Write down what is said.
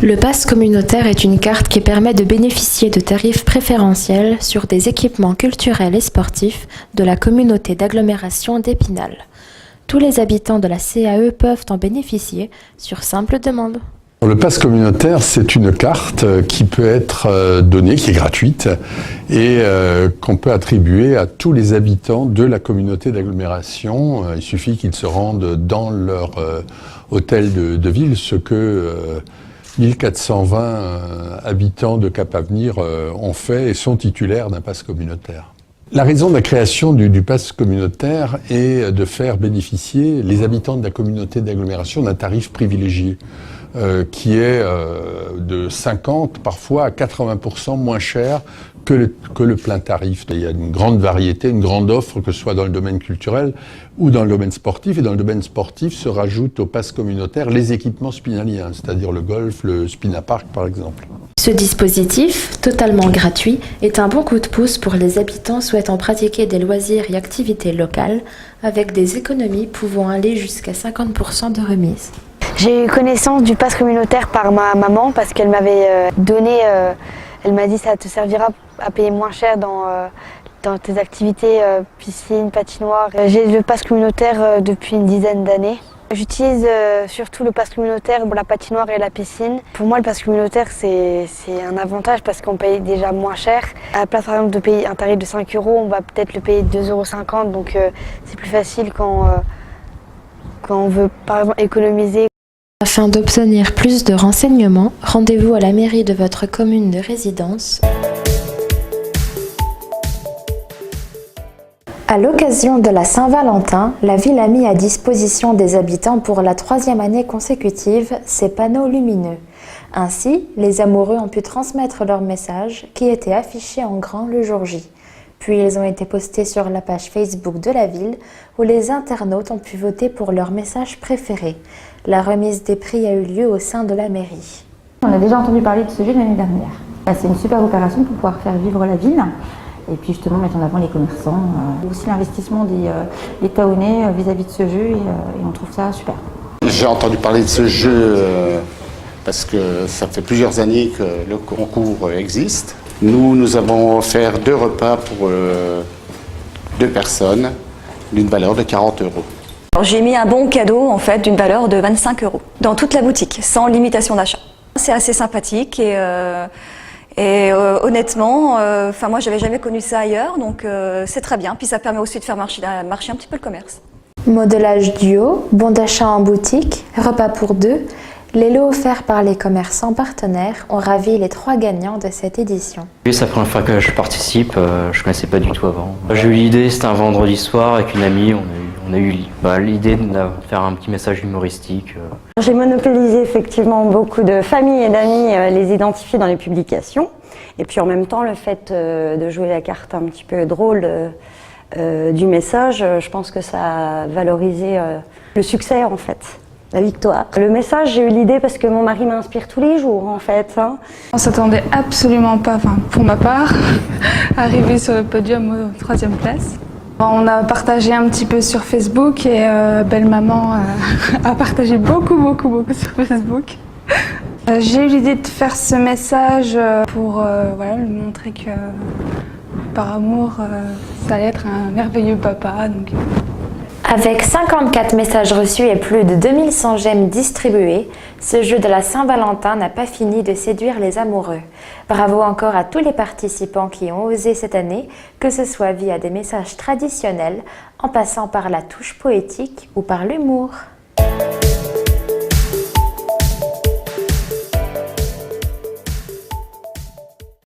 Le pass communautaire est une carte qui permet de bénéficier de tarifs préférentiels sur des équipements culturels et sportifs de la communauté d'agglomération d'Épinal. Tous les habitants de la CAE peuvent en bénéficier sur simple demande. Le pass communautaire, c'est une carte qui peut être donnée, qui est gratuite et qu'on peut attribuer à tous les habitants de la communauté d'agglomération. Il suffit qu'ils se rendent dans leur hôtel de ville, ce que 1420 habitants de Cap-Avenir ont fait et sont titulaires d'un pass communautaire. La raison de la création du pass communautaire est de faire bénéficier les habitants de la communauté d'agglomération d'un tarif privilégié qui est de 50, parfois à 80% moins cher que le plein tarif. Il y a une grande variété, une grande offre, que ce soit dans le domaine culturel ou dans le domaine sportif. Et dans le domaine sportif se rajoutent au pass communautaire les équipements spinaliens, c'est-à-dire le golf, le spinapark par exemple. Ce dispositif, totalement gratuit, est un bon coup de pouce pour les habitants souhaitant pratiquer des loisirs et activités locales, avec des économies pouvant aller jusqu'à 50% de remise. J'ai eu connaissance du pass communautaire par ma maman parce qu'elle m'avait donné, elle m'a dit ça te servira à payer moins cher dans tes activités piscine, patinoire. J'ai le pass communautaire depuis une dizaine d'années. J'utilise surtout le pass communautaire pour la patinoire et la piscine. Pour moi, le pass communautaire, c'est un avantage parce qu'on paye déjà moins cher. À la place, par exemple, de payer un tarif de 5 €, on va peut-être le payer 2,50 €. Donc, c'est plus facile quand on veut, par exemple, économiser. Afin d'obtenir plus de renseignements, rendez-vous à la mairie de votre commune de résidence. À l'occasion de la Saint-Valentin, la ville a mis à disposition des habitants pour la 3e année consécutive ces panneaux lumineux. Ainsi, les amoureux ont pu transmettre leurs messages qui étaient affichés en grand le jour J. Puis ils ont été postés sur la page Facebook de la ville où les internautes ont pu voter pour leur message préféré. La remise des prix a eu lieu au sein de la mairie. On a déjà entendu parler de ce jeu l'année dernière. C'est une super opération pour pouvoir faire vivre la ville et puis justement mettre en avant les commerçants. Aussi l'investissement des Taonais vis-à-vis de ce jeu et on trouve ça super. J'ai entendu parler de ce jeu parce que ça fait plusieurs années que le concours existe. Nous avons offert 2 repas pour 2 personnes d'une valeur de 40 €. J'ai mis un bon cadeau en fait d'une valeur de 25 € dans toute la boutique, sans limitation d'achat. C'est assez sympathique et honnêtement, moi j'avais jamais connu ça ailleurs, donc c'est très bien. Puis ça permet aussi de faire marcher un petit peu le commerce. Modelage duo, bon d'achat en boutique, repas pour 2. Les lots offerts par les commerçants partenaires ont ravi les 3 gagnants de cette édition. C'est la première fois que je participe, je ne connaissais pas du tout avant. J'ai eu l'idée, c'était un vendredi soir avec une amie, on a eu l'idée de faire un petit message humoristique. J'ai monopolisé effectivement beaucoup de familles et d'amis, les identifier dans les publications. Et puis en même temps, le fait de jouer la carte un petit peu drôle du message, je pense que ça a valorisé le succès en fait. La victoire. Le message, j'ai eu l'idée parce que mon mari m'inspire tous les jours en fait. On s'attendait absolument pas, pour ma part, à arriver sur le podium aux 3e place. On a partagé un petit peu sur Facebook et Belle Maman a partagé beaucoup sur Facebook. J'ai eu l'idée de faire ce message pour lui montrer que par amour, ça allait être un merveilleux papa. Donc. Avec 54 messages reçus et plus de 2100 j'aime distribués, ce jeu de la Saint-Valentin n'a pas fini de séduire les amoureux. Bravo encore à tous les participants qui ont osé cette année, que ce soit via des messages traditionnels, en passant par la touche poétique ou par l'humour.